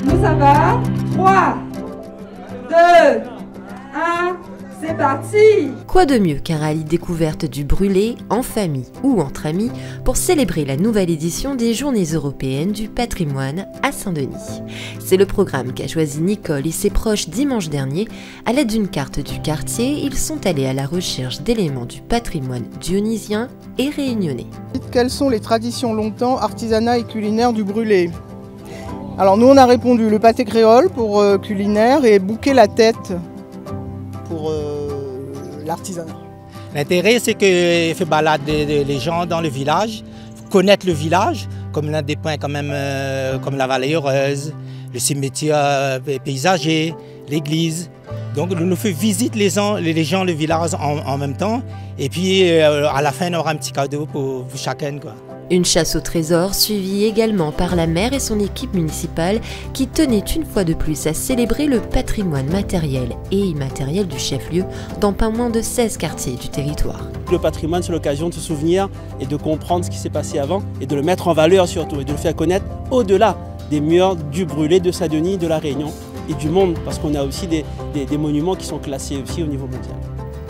Nous ça va? 3, 2, 1, c'est parti! Quoi de mieux qu'un rallye découverte du brûlé, en famille ou entre amis, pour célébrer la nouvelle édition des Journées européennes du patrimoine à Saint-Denis. C'est le programme qu'a choisi Nicole et ses proches dimanche dernier. À l'aide d'une carte du quartier, ils sont allés à la recherche d'éléments du patrimoine dionysien et réunionnais. Quelles sont les traditions longtemps, artisanat et culinaires du brûlé? Alors nous on a répondu le pâté créole pour culinaire et bouquer la tête pour l'artisanat. L'intérêt, c'est qu'il fait balader les gens dans le village, connaître le village, comme l'un des points quand même, comme la Vallée Heureuse, le cimetière paysager, l'église. Donc, nous fait visiter les gens, le village en même temps. Et puis, à la fin, on aura un petit cadeau pour chacun, quoi. Une chasse au trésor suivie également par la maire et son équipe municipale qui tenaient une fois de plus à célébrer le patrimoine matériel et immatériel du chef-lieu dans pas moins de 16 quartiers du territoire. Le patrimoine, c'est l'occasion de se souvenir et de comprendre ce qui s'est passé avant et de le mettre en valeur surtout et de le faire connaître au-delà des murs du brûlé de Saint-Denis, de la Réunion et du monde, parce qu'on a aussi des monuments qui sont classés aussi au niveau mondial.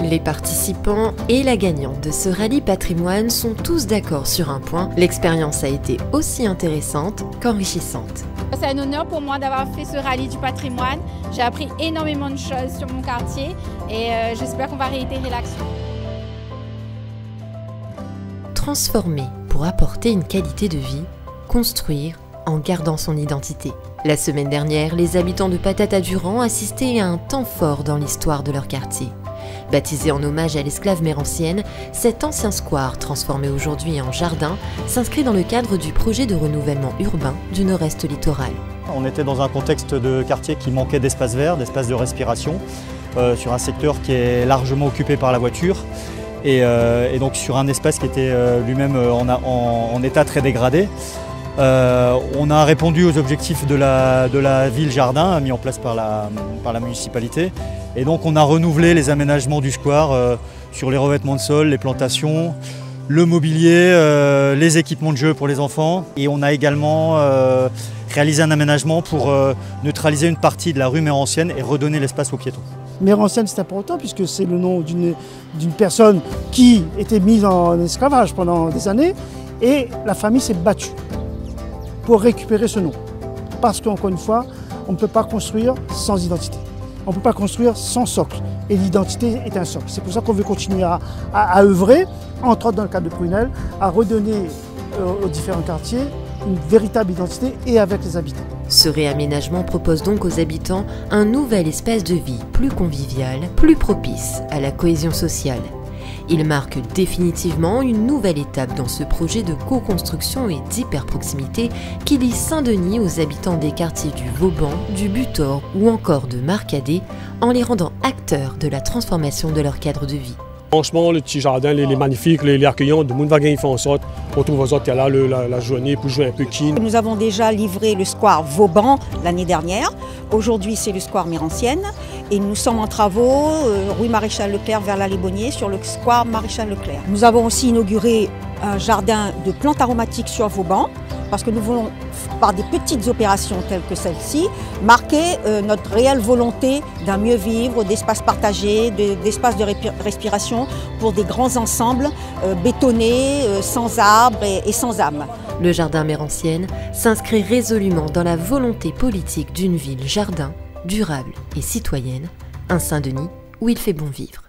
Les participants et la gagnante de ce rallye patrimoine sont tous d'accord sur un point, l'expérience a été aussi intéressante qu'enrichissante. C'est un honneur pour moi d'avoir fait ce rallye du patrimoine. J'ai appris énormément de choses sur mon quartier et j'espère qu'on va réitérer l'action. Transformer pour apporter une qualité de vie, construire en gardant son identité. La semaine dernière, les habitants de Patata-Durand assistaient à un temps fort dans l'histoire de leur quartier. Baptisé en hommage à l'esclave mérancienne, cet ancien square, transformé aujourd'hui en jardin, s'inscrit dans le cadre du projet de renouvellement urbain du nord-est littoral. On était dans un contexte de quartier qui manquait d'espace vert, d'espace de respiration, sur un secteur qui est largement occupé par la voiture et donc sur un espace qui était lui-même en état très dégradé. On a répondu aux objectifs de la ville-jardin mis en place par la municipalité. Et donc on a renouvelé les aménagements du square sur les revêtements de sol, les plantations, le mobilier, les équipements de jeu pour les enfants. Et on a également réalisé un aménagement pour neutraliser une partie de la rue Mérancienne et redonner l'espace aux piétons. Mérancienne, c'est important puisque c'est le nom d'une personne qui était mise en esclavage pendant des années et la famille s'est battue pour récupérer ce nom. Parce qu'encore une fois, on ne peut pas construire sans identité. On ne peut pas construire sans socle. Et l'identité est un socle. C'est pour ça qu'on veut continuer à œuvrer, entre autres dans le cadre de Prunelle, à redonner aux différents quartiers une véritable identité et avec les habitants. Ce réaménagement propose donc aux habitants un nouvel espace de vie plus convivial, plus propice à la cohésion sociale. Il marque définitivement une nouvelle étape dans ce projet de co-construction et d'hyper-proximité qui lie Saint-Denis aux habitants des quartiers du Vauban, du Butor ou encore de Marcadet en les rendant acteurs de la transformation de leur cadre de vie. Franchement, le petit jardin, il est magnifique, il est accueillant, tout le monde va gagner en sorte. On trouve aux autres là la journée pour jouer un peu kin. Nous avons déjà livré le square Vauban l'année dernière. Aujourd'hui, c'est le square Mérancienne. Et nous sommes en travaux, rue Maréchal Leclerc vers la Lébonnier, sur le square Maréchal Leclerc. Nous avons aussi inauguré un jardin de plantes aromatiques sur Vauban, parce que nous voulons, par des petites opérations telles que celle-ci, marquer notre réelle volonté d'un mieux vivre, d'espaces partagés, d'espaces de respiration pour des grands ensembles bétonnés, sans arbres et sans âme. Le jardin Mérancienne s'inscrit résolument dans la volonté politique d'une ville-jardin durable et citoyenne, un Saint-Denis où il fait bon vivre.